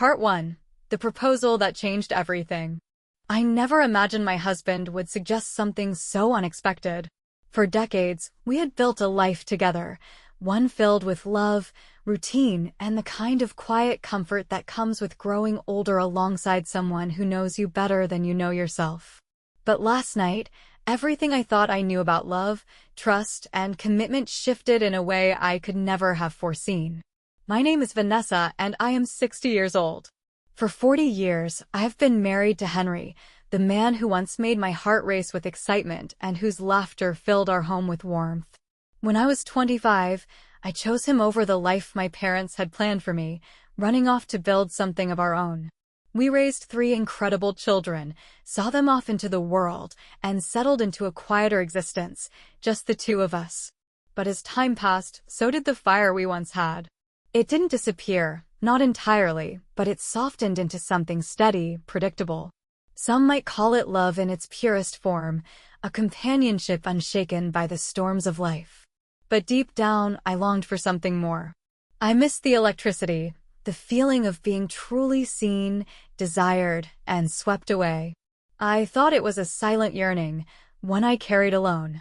Part 1. The proposal that changed everything. I never imagined my husband would suggest something so unexpected. For decades, we had built a life together, one filled with love, routine, and the kind of quiet comfort that comes with growing older alongside someone who knows you better than you know yourself. But last night, everything I thought I knew about love, trust, and commitment shifted in a way I could never have foreseen. My name is Vanessa, and I am 60 years old. For 40 years, I have been married to Henry, the man who once made my heart race with excitement and whose laughter filled our home with warmth. When I was 25, I chose him over the life my parents had planned for me, running off to build something of our own. We raised 3 incredible children, saw them off into the world, and settled into a quieter existence, just the two of us. But as time passed, so did the fire we once had. It didn't disappear, not entirely, but it softened into something steady, predictable. Some might call it love in its purest form, a companionship unshaken by the storms of life. But deep down, I longed for something more. I missed the electricity, the feeling of being truly seen, desired, and swept away. I thought it was a silent yearning, one I carried alone.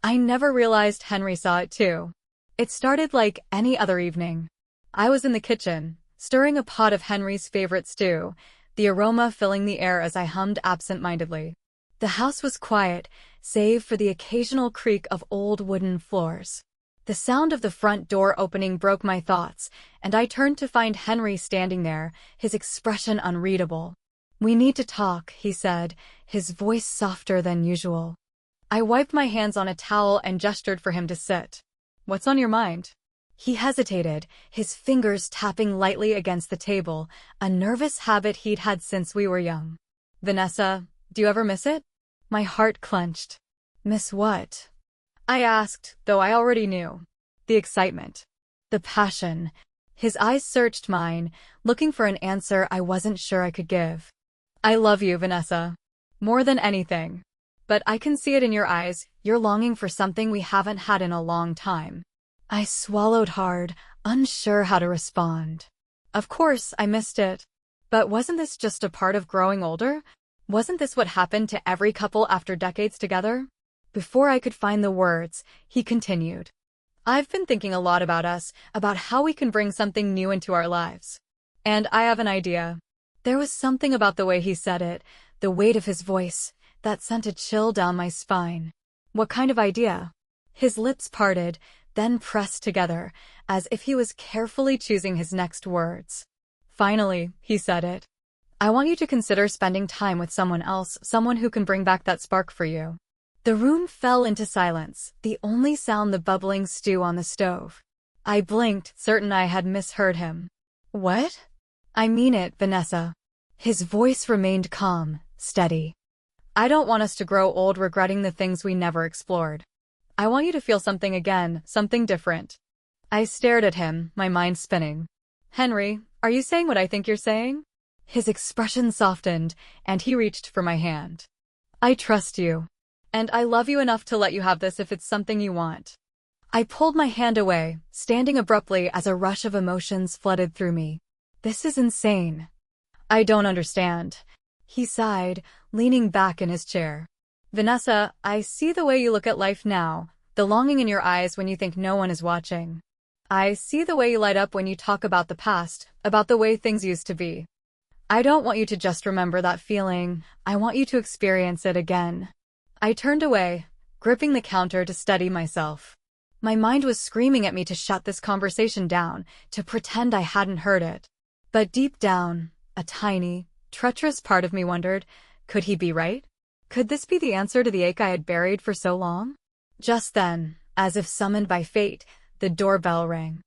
I never realized Henry saw it too. It started like any other evening. I was in the kitchen, stirring a pot of Henry's favorite stew, the aroma filling the air as I hummed absent-mindedly. The house was quiet, save for the occasional creak of old wooden floors. The sound of the front door opening broke my thoughts, and I turned to find Henry standing there, his expression unreadable. "We need to talk," he said, his voice softer than usual. I wiped my hands on a towel and gestured for him to sit. "What's on your mind?" He hesitated, his fingers tapping lightly against the table, a nervous habit he'd had since we were young. "Vanessa, do you ever miss it?" My heart clenched. "Miss what?" I asked, though I already knew. The excitement. The passion. His eyes searched mine, looking for an answer I wasn't sure I could give. "I love you, Vanessa. More than anything. But I can see it in your eyes, you're longing for something we haven't had in a long time." I swallowed hard, unsure how to respond. Of course, I missed it. But wasn't this just a part of growing older? Wasn't this what happened to every couple after decades together? Before I could find the words, he continued. "I've been thinking a lot about us, about how we can bring something new into our lives. And I have an idea." There was something about the way he said it, the weight of his voice, that sent a chill down my spine. "What kind of idea?" His lips parted, then pressed together, as if he was carefully choosing his next words. "Finally," he said it. "I want you to consider spending time with someone else, someone who can bring back that spark for you." The room fell into silence, the only sound the bubbling stew on the stove. I blinked, certain I had misheard him. "What?" "I mean it, Vanessa." His voice remained calm, steady. "I don't want us to grow old regretting the things we never explored. I want you to feel something again, something different." I stared at him, my mind spinning. "Henry, are you saying what I think you're saying?" His expression softened, and he reached for my hand. "I trust you. And I love you enough to let you have this if it's something you want." I pulled my hand away, standing abruptly as a rush of emotions flooded through me. "This is insane." "I don't understand." He sighed, leaning back in his chair. "Vanessa, I see the way you look at life now, the longing in your eyes when you think no one is watching. I see the way you light up when you talk about the past, about the way things used to be. I don't want you to just remember that feeling, I want you to experience it again." I turned away, gripping the counter to steady myself. My mind was screaming at me to shut this conversation down, to pretend I hadn't heard it. But deep down, a tiny, treacherous part of me wondered, could he be right? Could this be the answer to the ache I had buried for so long? Just then, as if summoned by fate, the doorbell rang.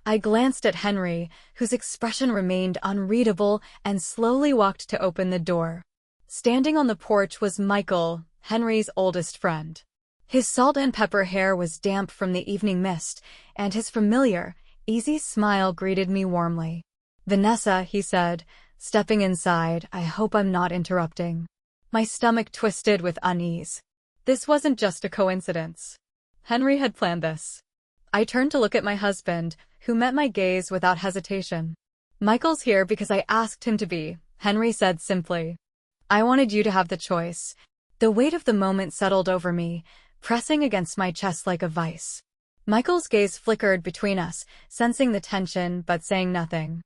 I glanced at Henry, whose expression remained unreadable, and slowly walked to open the door. Standing on the porch was Michael, Henry's oldest friend. His salt and pepper hair was damp from the evening mist, and his familiar, easy smile greeted me warmly. "Vanessa," he said, stepping inside, "I hope I'm not interrupting." My stomach twisted with unease. This wasn't just a coincidence. Henry had planned this. I turned to look at my husband, who met my gaze without hesitation. Michael's here because I asked him to be, Henry said simply. I wanted you to have the choice. The weight of the moment settled over me, pressing against my chest like a vice. Michael's gaze flickered between us, sensing the tension but saying nothing.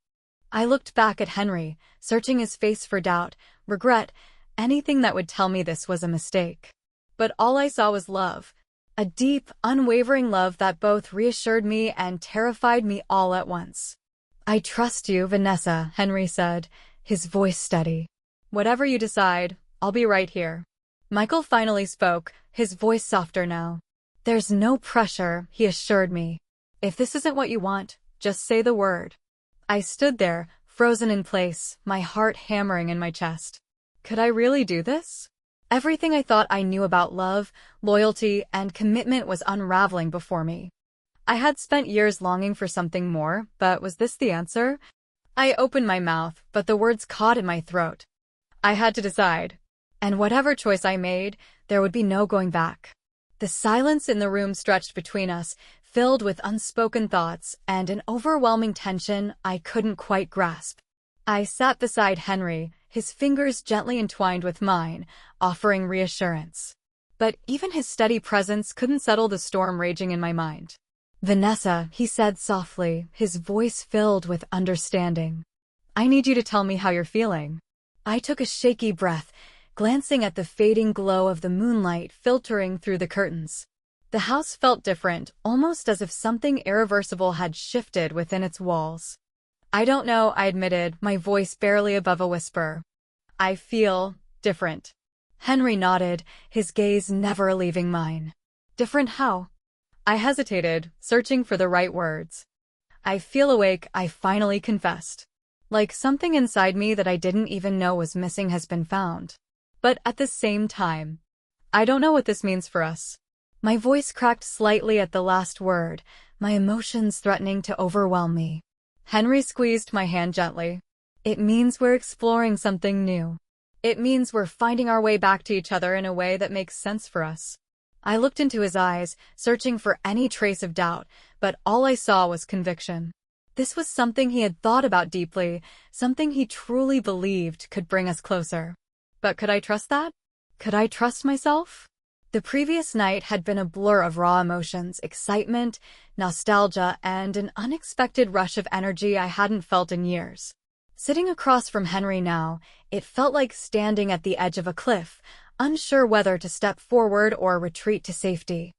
I looked back at Henry, searching his face for doubt, regret, anything that would tell me this was a mistake. But all I saw was love. A deep, unwavering love that both reassured me and terrified me all at once. I trust you, Vanessa, Henry said, his voice steady. Whatever you decide, I'll be right here. Michael finally spoke, his voice softer now. There's no pressure, he assured me. If this isn't what you want, just say the word. I stood there, frozen in place, my heart hammering in my chest. Could I really do this? Everything I thought I knew about love, loyalty, and commitment was unraveling before me. I had spent years longing for something more, but was this the answer? I opened my mouth, but the words caught in my throat. I had to decide. And whatever choice I made, there would be no going back. The silence in the room stretched between us, filled with unspoken thoughts and an overwhelming tension I couldn't quite grasp. I sat beside Henry, his fingers gently entwined with mine, offering reassurance. But even his steady presence couldn't settle the storm raging in my mind. Vanessa, he said softly, his voice filled with understanding. I need you to tell me how you're feeling. I took a shaky breath, glancing at the fading glow of the moonlight filtering through the curtains. The house felt different, almost as if something irreversible had shifted within its walls. I don't know, I admitted, my voice barely above a whisper. I feel different. Henry nodded, his gaze never leaving mine. Different how? I hesitated, searching for the right words. I feel awake, I finally confessed. Like something inside me that I didn't even know was missing has been found. But at the same time, I don't know what this means for us. My voice cracked slightly at the last word, my emotions threatening to overwhelm me. Henry squeezed my hand gently. It means we're exploring something new. It means we're finding our way back to each other in a way that makes sense for us. I looked into his eyes, searching for any trace of doubt, but all I saw was conviction. This was something he had thought about deeply, something he truly believed could bring us closer. But could I trust that? Could I trust myself? The previous night had been a blur of raw emotions, excitement, nostalgia, and an unexpected rush of energy I hadn't felt in years. Sitting across from Henry now, it felt like standing at the edge of a cliff, unsure whether to step forward or retreat to safety.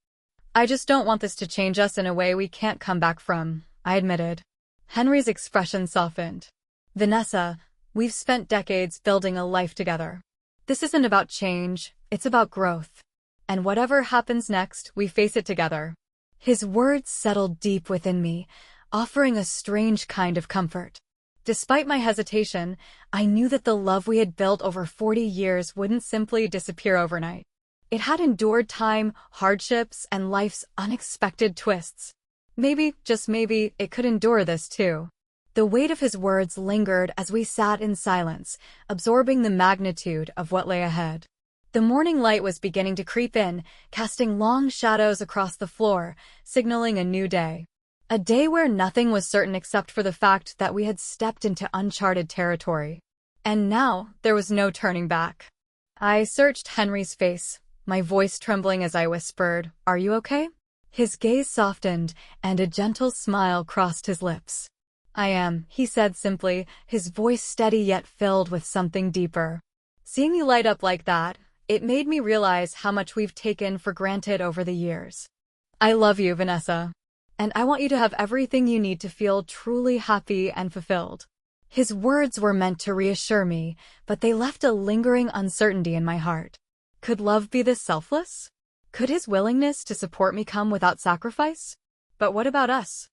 I just don't want this to change us in a way we can't come back from, I admitted. Henry's expression softened. Vanessa, we've spent decades building a life together. This isn't about change, it's about growth. And whatever happens next, we face it together. His words settled deep within me, offering a strange kind of comfort. Despite my hesitation, I knew that the love we had built over 40 years wouldn't simply disappear overnight. It had endured time, hardships, and life's unexpected twists. Maybe, just maybe, it could endure this too. The weight of his words lingered as we sat in silence, absorbing the magnitude of what lay ahead. The morning light was beginning to creep in, casting long shadows across the floor, signaling a new day. A day where nothing was certain except for the fact that we had stepped into uncharted territory. And now, there was no turning back. I searched Henry's face, my voice trembling as I whispered, "Are you okay?" His gaze softened, and a gentle smile crossed his lips. "I am," he said simply, his voice steady yet filled with something deeper. Seeing you light up like that, it made me realize how much we've taken for granted over the years. I love you, Vanessa. And I want you to have everything you need to feel truly happy and fulfilled. His words were meant to reassure me, but they left a lingering uncertainty in my heart. Could love be this selfless? Could his willingness to support me come without sacrifice? But what about us?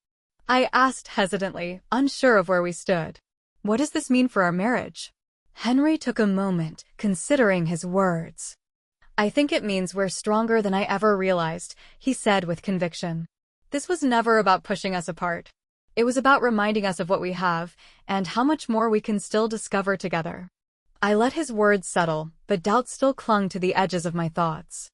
I asked hesitantly, unsure of where we stood. What does this mean for our marriage? Henry took a moment, considering his words. I think it means we're stronger than I ever realized, he said with conviction. This was never about pushing us apart. It was about reminding us of what we have, and how much more we can still discover together. I let his words settle, but doubt still clung to the edges of my thoughts.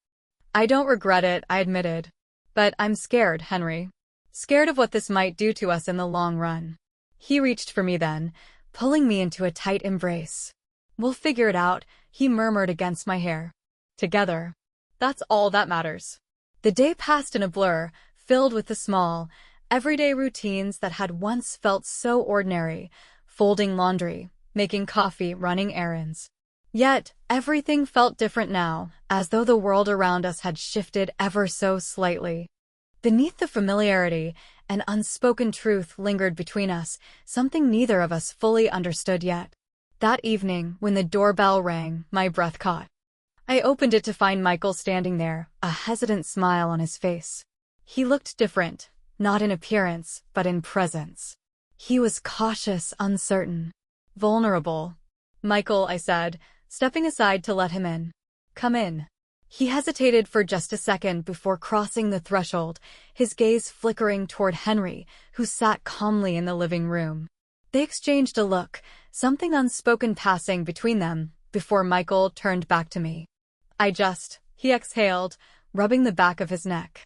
I don't regret it, I admitted. But I'm scared, Henry. Scared of what this might do to us in the long run. He reached for me then, pulling me into a tight embrace. "We'll figure it out," he murmured against my hair. "Together. That's all that matters." The day passed in a blur, filled with the small, everyday routines that had once felt so ordinary: folding laundry, making coffee, running errands. Yet, everything felt different now, as though the world around us had shifted ever so slightly. Beneath the familiarity, an unspoken truth lingered between us, something neither of us fully understood yet. That evening, when the doorbell rang, my breath caught. I opened it to find Michael standing there, a hesitant smile on his face. He looked different, not in appearance, but in presence. He was cautious, uncertain, vulnerable. "Michael," I said, stepping aside to let him in. "Come in." He hesitated for just a second before crossing the threshold, his gaze flickering toward Henry, who sat calmly in the living room. They exchanged a look, something unspoken passing between them, before Michael turned back to me. He exhaled, rubbing the back of his neck.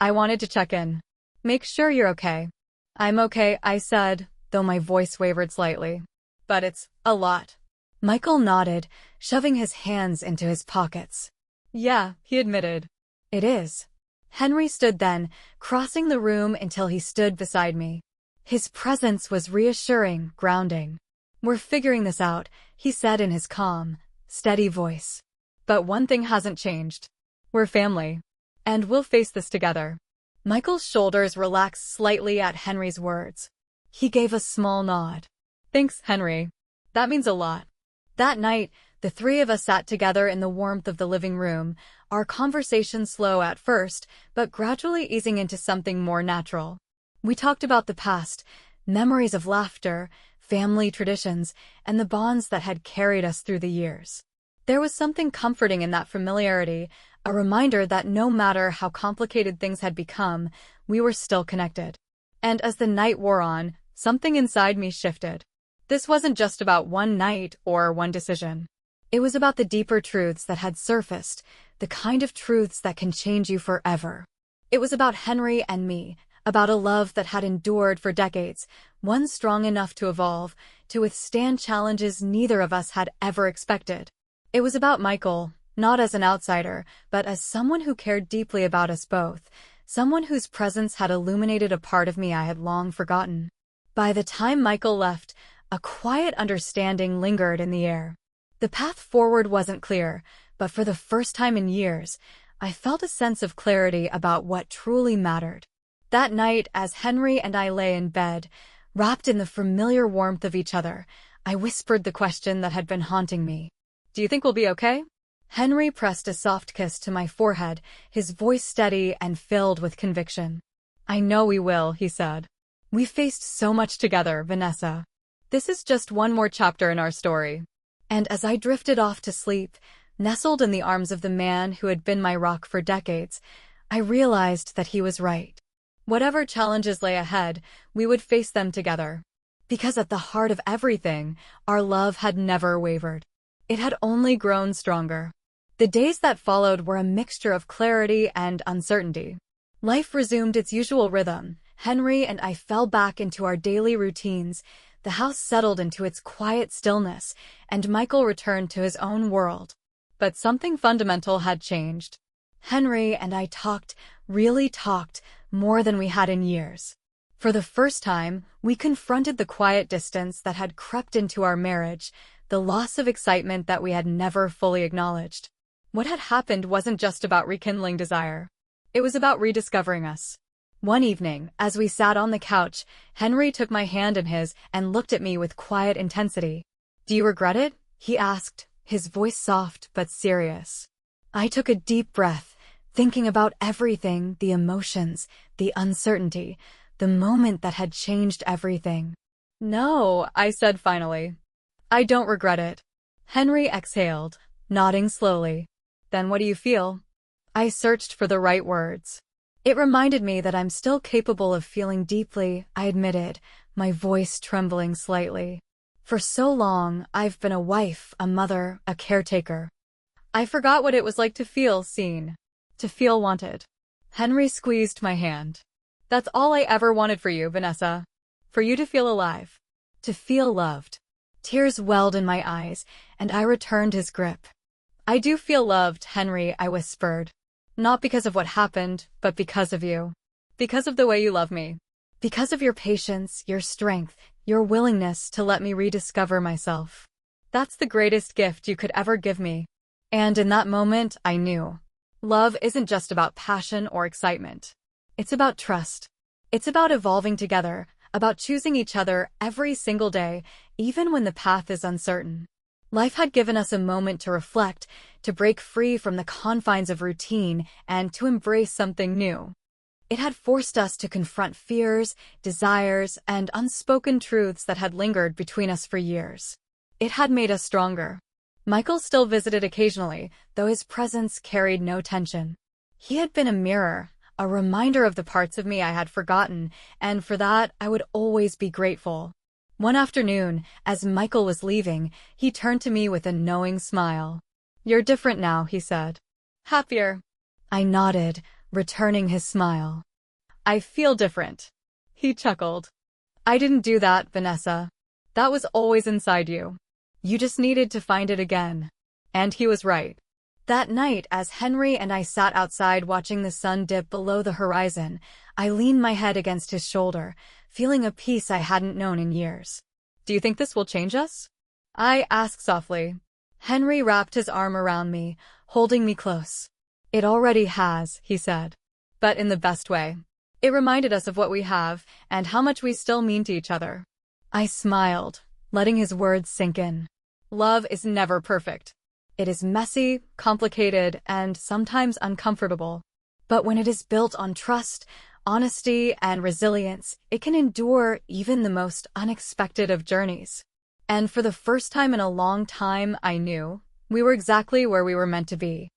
"I wanted to check in. Make sure you're okay." "I'm okay," I said, though my voice wavered slightly. "But it's a lot." Michael nodded, shoving his hands into his pockets. "Yeah," he admitted. "It is." Henry stood then, crossing the room until he stood beside me. His presence was reassuring, grounding. "We're figuring this out," he said in his calm, steady voice. "But one thing hasn't changed. We're family. And we'll face this together." Michael's shoulders relaxed slightly at Henry's words. He gave a small nod. "Thanks, Henry. That means a lot." That night, the three of us sat together in the warmth of the living room, our conversation slow at first, but gradually easing into something more natural. We talked about the past, memories of laughter, family traditions, and the bonds that had carried us through the years. There was something comforting in that familiarity, a reminder that no matter how complicated things had become, we were still connected. And as the night wore on, something inside me shifted. This wasn't just about one night or one decision. It was about the deeper truths that had surfaced, the kind of truths that can change you forever. It was about Henry and me, about a love that had endured for decades, one strong enough to evolve, to withstand challenges neither of us had ever expected. It was about Michael, not as an outsider, but as someone who cared deeply about us both, someone whose presence had illuminated a part of me I had long forgotten. By the time Michael left, a quiet understanding lingered in the air. The path forward wasn't clear, but for the first time in years, I felt a sense of clarity about what truly mattered. That night, as Henry and I lay in bed, wrapped in the familiar warmth of each other, I whispered the question that had been haunting me. "Do you think we'll be okay?" Henry pressed a soft kiss to my forehead, his voice steady and filled with conviction. "I know we will," he said. "We faced so much together, Vanessa. This is just one more chapter in our story." And as I drifted off to sleep, nestled in the arms of the man who had been my rock for decades, I realized that he was right. Whatever challenges lay ahead, we would face them together. Because at the heart of everything, our love had never wavered. It had only grown stronger. The days that followed were a mixture of clarity and uncertainty. Life resumed its usual rhythm. Henry and I fell back into our daily routines. The house settled into its quiet stillness, and Michael returned to his own world. But something fundamental had changed. Henry and I talked, really talked, more than we had in years. For the first time, we confronted the quiet distance that had crept into our marriage, the loss of excitement that we had never fully acknowledged. What had happened wasn't just about rekindling desire. It was about rediscovering us. One evening, as we sat on the couch, Henry took my hand in his and looked at me with quiet intensity. "Do you regret it?" he asked, his voice soft but serious. I took a deep breath, thinking about everything, the emotions, the uncertainty, the moment that had changed everything. "No," I said finally. "I don't regret it." Henry exhaled, nodding slowly. "Then what do you feel?" I searched for the right words. "It reminded me that I'm still capable of feeling deeply," I admitted, my voice trembling slightly. "For so long, I've been a wife, a mother, a caretaker. I forgot what it was like to feel seen, to feel wanted." Henry squeezed my hand. "That's all I ever wanted for you, Vanessa. For you to feel alive. To feel loved. Tears welled in my eyes, and I returned his grip. I do feel loved, Henry, I whispered. Not because of what happened, but because of you. Because of the way you love me. Because of your patience, your strength, your willingness to let me rediscover myself. That's the greatest gift you could ever give me. And in that moment, I knew. Love isn't just about passion or excitement. It's about trust. It's about evolving together, about choosing each other every single day, even when the path is uncertain. Life had given us a moment to reflect, to break free from the confines of routine, and to embrace something new. It had forced us to confront fears, desires, and unspoken truths that had lingered between us for years. It had made us stronger. Michael still visited occasionally, though his presence carried no tension. He had been a mirror, a reminder of the parts of me I had forgotten, and for that I would always be grateful. One afternoon, as Michael was leaving, he turned to me with a knowing smile. "You're different now," he said. "Happier." I nodded, returning his smile. "I feel different." He chuckled. "I didn't do that, Vanessa. That was always inside you. You just needed to find it again." And he was right. That night, as Henry and I sat outside watching the sun dip below the horizon, I leaned my head against his shoulder, feeling a peace I hadn't known in years. "Do you think this will change us?" I asked softly. Henry wrapped his arm around me, holding me close. "It already has," he said. "But in the best way. It reminded us of what we have, and how much we still mean to each other." I smiled, letting his words sink in. Love is never perfect. It is messy, complicated, and sometimes uncomfortable. But when it is built on trust, honesty, and resilience, it can endure even the most unexpected of journeys. And for the first time in a long time, I knew we were exactly where we were meant to be.